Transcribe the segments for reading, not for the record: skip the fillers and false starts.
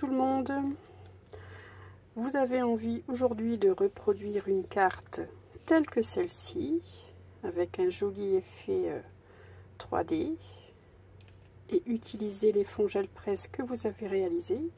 tout le monde. Vous avez envie aujourd'hui de reproduire une carte telle que celle-ci, avec un joli effet 3D, et utiliser les fonds gel presse que vous avez réalisés.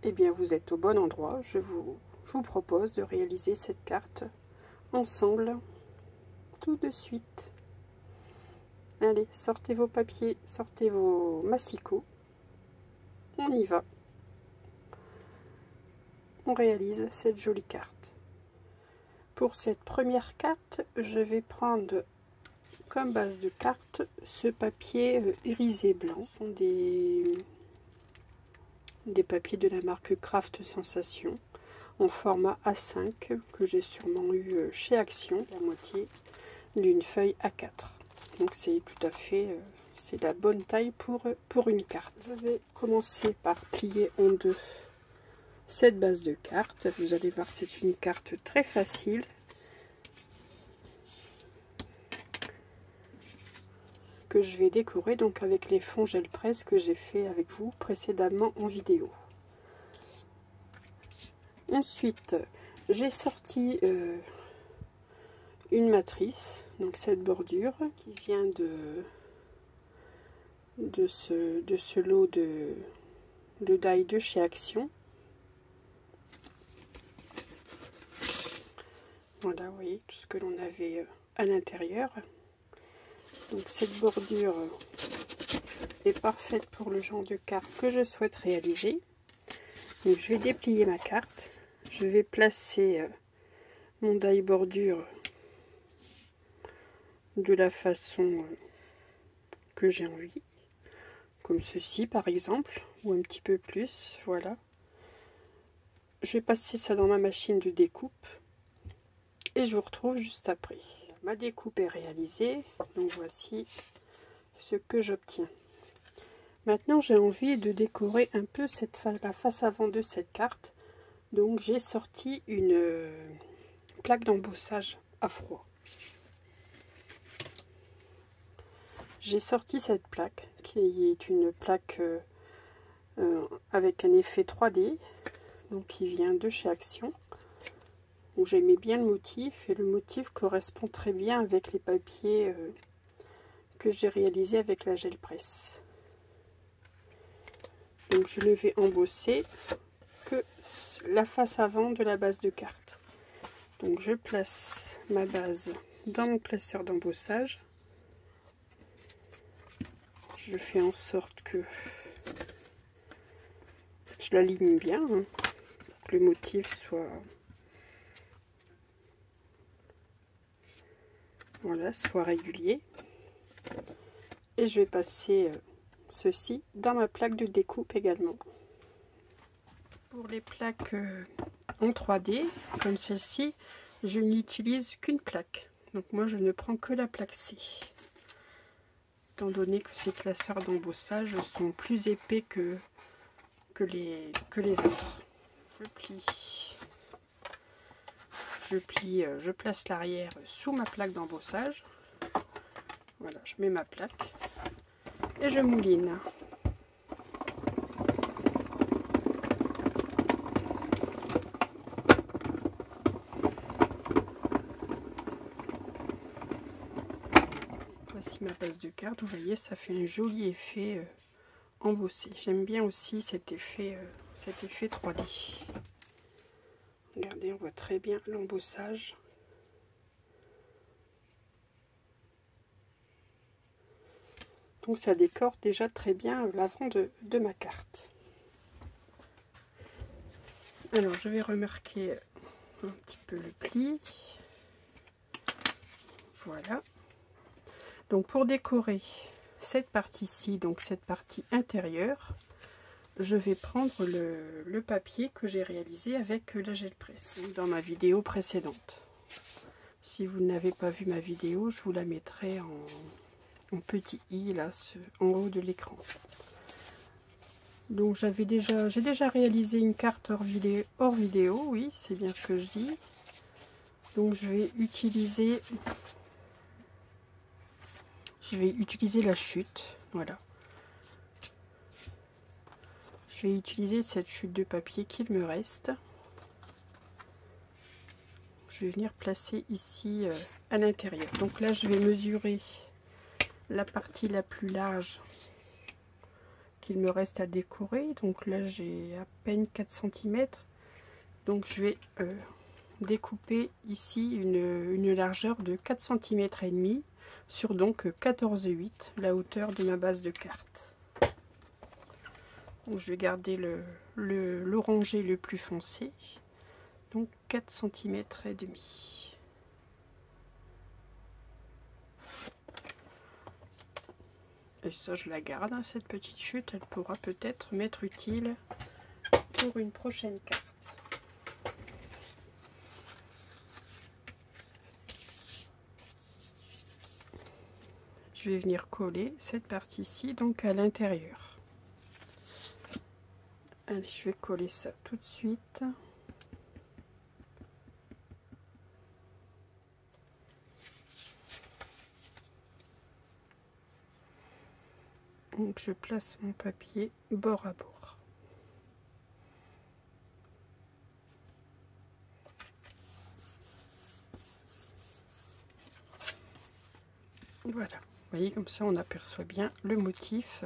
Eh bien, vous êtes au bon endroit. Je vous propose de réaliser cette carte ensemble tout de suite. Allez, sortez vos papiers, sortez vos massicots. On y va. On réalise cette jolie carte. Pour cette première carte, je vais prendre comme base de carte ce papier irisé blanc. Ce sont des papiers de la marque Craft Sensation en format A5 que j'ai sûrement eu chez Action, la moitié d'une feuille A4. Donc c'est tout à fait, c'est la bonne taille pour une carte. Je vais commencer par plier en deux cette base de carte. Vous allez voir, c'est une carte très facile. Que je vais décorer donc avec les fonds gel presse que j'ai fait avec vous précédemment en vidéo. Ensuite, j'ai sorti une matrice, donc cette bordure qui vient de ce lot de die de chez Action. Voilà, vous voyez tout ce que l'on avait à l'intérieur. Donc cette bordure est parfaite pour le genre de carte que je souhaite réaliser. Donc je vais déplier ma carte. Je vais placer mon die bordure de la façon que j'ai envie. Comme ceci par exemple, ou un petit peu plus, voilà. Je vais passer ça dans ma machine de découpe. Et je vous retrouve juste après. Ma découpe est réalisée, donc voici ce que j'obtiens. Maintenant j'ai envie de décorer un peu la face avant de cette carte. Donc j'ai sorti une plaque d'embossage à froid. J'ai sorti cette plaque qui est une plaque avec un effet 3D, donc qui vient de chez Action. J'aimais bien le motif et le motif correspond très bien avec les papiers que j'ai réalisés avec la gel presse. Donc je ne vais embosser que la face avant de la base de carte. Donc je place ma base dans mon placeur d'embossage. Je fais en sorte que je l'aligne bien, hein, pour que le motif soit... Voilà, soit régulier. Et je vais passer ceci dans ma plaque de découpe également. Pour les plaques en 3D, comme celle-ci, je n'utilise qu'une plaque. Donc moi je ne prends que la plaque C. Étant donné que ces classeurs d'embossage sont plus épais que les autres. Je place l'arrière sous ma plaque d'embossage. Voilà, je mets ma plaque et je mouline. Voici ma base de carte. Vous voyez, ça fait un joli effet embossé. J'aime bien aussi cet effet 3D. Regardez, on voit très bien l'embossage. Donc ça décore déjà très bien l'avant de ma carte. Alors je vais remarquer un petit peu le pli. Voilà. Donc pour décorer cette partie-ci, donc cette partie intérieure, je vais prendre le papier que j'ai réalisé avec la gel presse dans ma vidéo précédente. Si vous n'avez pas vu ma vidéo, je vous la mettrai en petit i là en haut de l'écran. Donc j'ai déjà réalisé une carte hors vidéo, oui, c'est bien ce que je dis. Donc je vais utiliser la chute, voilà. je vais utiliser cette chute de papier qu'il me reste. Je vais venir placer ici à l'intérieur. Donc là, je vais mesurer la partie la plus large qu'il me reste à décorer. Donc là, j'ai à peine 4 cm. Donc je vais découper ici une largeur de 4 cm et demi sur donc 14,8 la hauteur de ma base de carte. Donc je vais garder l'orangé le plus foncé, donc 4 cm et demi. Et ça, je la garde, hein, cette petite chute, elle pourra peut-être m'être utile pour une prochaine carte. Je vais venir coller cette partie-ci donc à l'intérieur. Allez, je vais coller ça tout de suite. Donc je place mon papier bord à bord. Voilà, vous voyez, comme ça on aperçoit bien le motif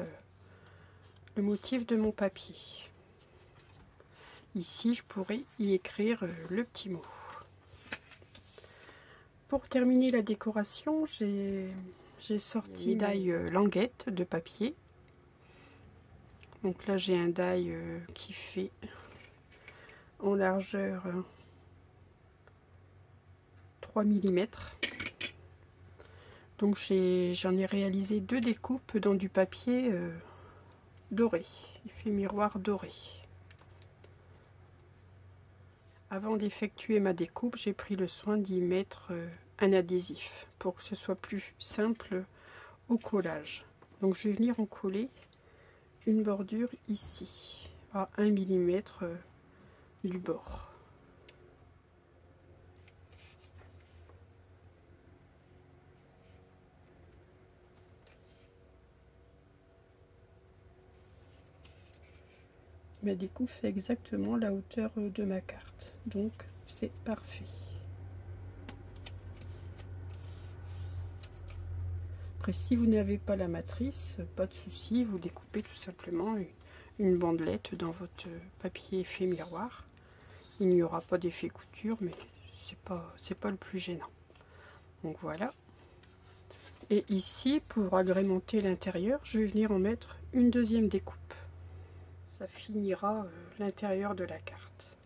de mon papier. Ici, je pourrais y écrire le petit mot. Pour terminer la décoration, j'ai sorti une die languette de papier. Donc là, j'ai un die qui fait en largeur 3 mm. Donc j'en ai réalisé 2 découpes dans du papier doré, effet miroir doré. Avant d'effectuer ma découpe, j'ai pris le soin d'y mettre un adhésif pour que ce soit plus simple au collage. Donc je vais venir en coller une bordure ici, à 1 mm du bord. Ma découpe fait exactement la hauteur de ma carte, donc c'est parfait. Après, si vous n'avez pas la matrice, pas de souci, vous découpez tout simplement une bandelette dans votre papier effet miroir. Il n'y aura pas d'effet couture, mais c'est pas le plus gênant. Donc voilà. Et ici, pour agrémenter l'intérieur, je vais venir en mettre une deuxième découpe. Ça finira l'intérieur de la carte.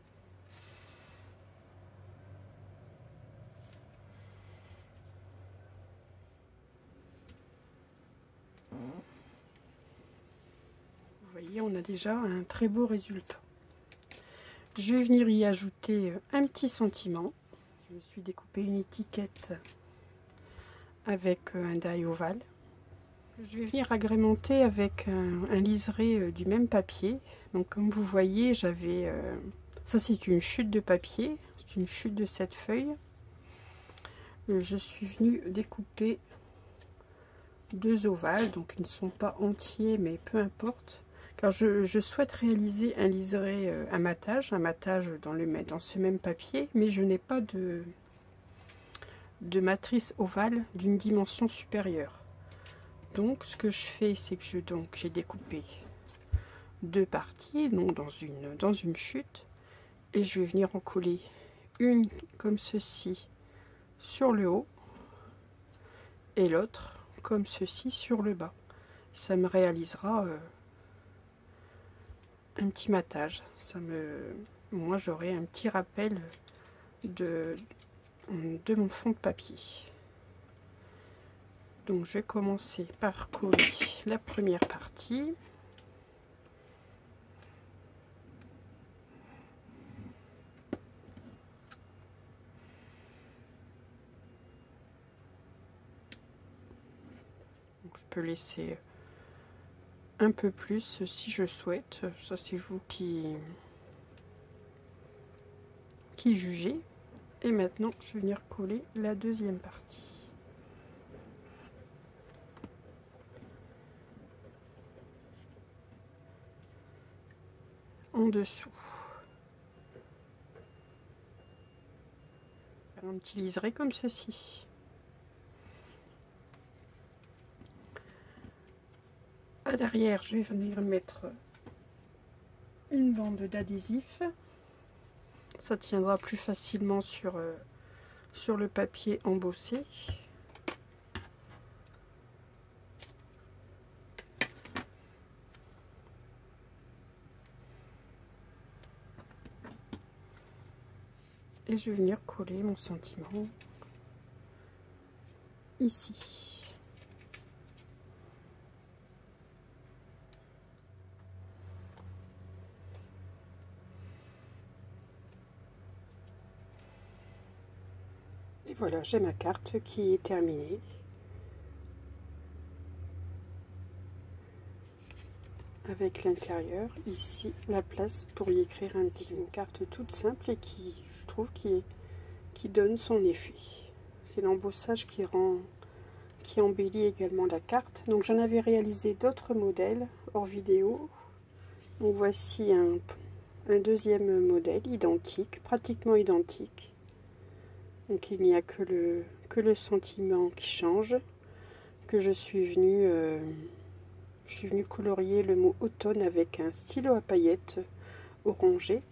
Vous voyez, on a déjà un très beau résultat. Je vais venir y ajouter un petit sentiment. Je me suis découpé une étiquette avec un die ovale. Je vais venir agrémenter avec un liseré du même papier. Donc comme vous voyez, j'avais ça, c'est une chute de papier, c'est une chute de cette feuille. Je suis venue découper 2 ovales, donc ils ne sont pas entiers, mais peu importe. Car je souhaite réaliser un liseré un matage dans ce même papier, mais je n'ai pas de matrice ovale d'une dimension supérieure. Donc ce que je fais, c'est que j'ai découpé 2 parties, donc dans une chute, et je vais venir en coller une comme ceci sur le haut et l'autre comme ceci sur le bas. Ça me réalisera un petit matage. Moi j'aurai un petit rappel de mon fond de papier. Donc je vais commencer par coller la première partie. Donc je peux laisser un peu plus si je souhaite. Ça c'est vous qui jugez. Et maintenant je vais venir coller la deuxième partie. en dessous. On utiliserait comme ceci. À l'arrière, je vais venir mettre une bande d'adhésif. Ça tiendra plus facilement sur le papier embossé. Et je vais venir coller mon sentiment ici. Et voilà, j'ai ma carte qui est terminée. Avec l'intérieur, ici, la place pour y écrire un petit. Une carte toute simple et qui, je trouve, qui donne son effet. C'est l'embossage qui embellit également la carte. Donc j'en avais réalisé d'autres modèles hors vidéo. Donc voici un deuxième modèle identique, pratiquement identique. Donc il n'y a que le sentiment qui change, que je suis venue colorier le mot automne avec un stylo à paillettes orangé.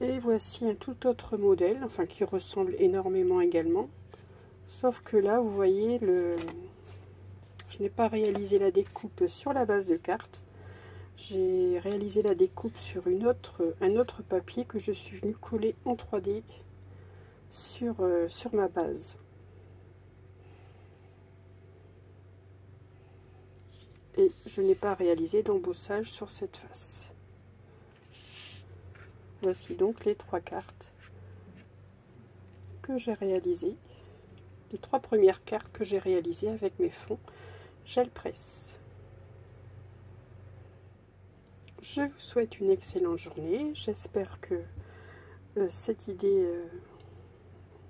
Et voici un tout autre modèle, enfin qui ressemble énormément également. Sauf que là, vous voyez, je n'ai pas réalisé la découpe sur la base de carte. J'ai réalisé la découpe sur un autre papier que je suis venue coller en 3D sur ma base. Et je n'ai pas réalisé d'embossage sur cette face. Voici donc les 3 cartes que j'ai réalisées. Les 3 premières cartes que j'ai réalisées avec mes fonds gel presse. Je vous souhaite une excellente journée. J'espère que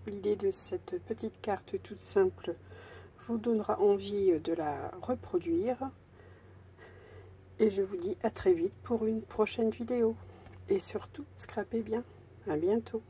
l'idée de cette petite carte toute simple vous donnera envie de la reproduire. Et je vous dis à très vite pour une prochaine vidéo. Et surtout, scrapez bien. À bientôt.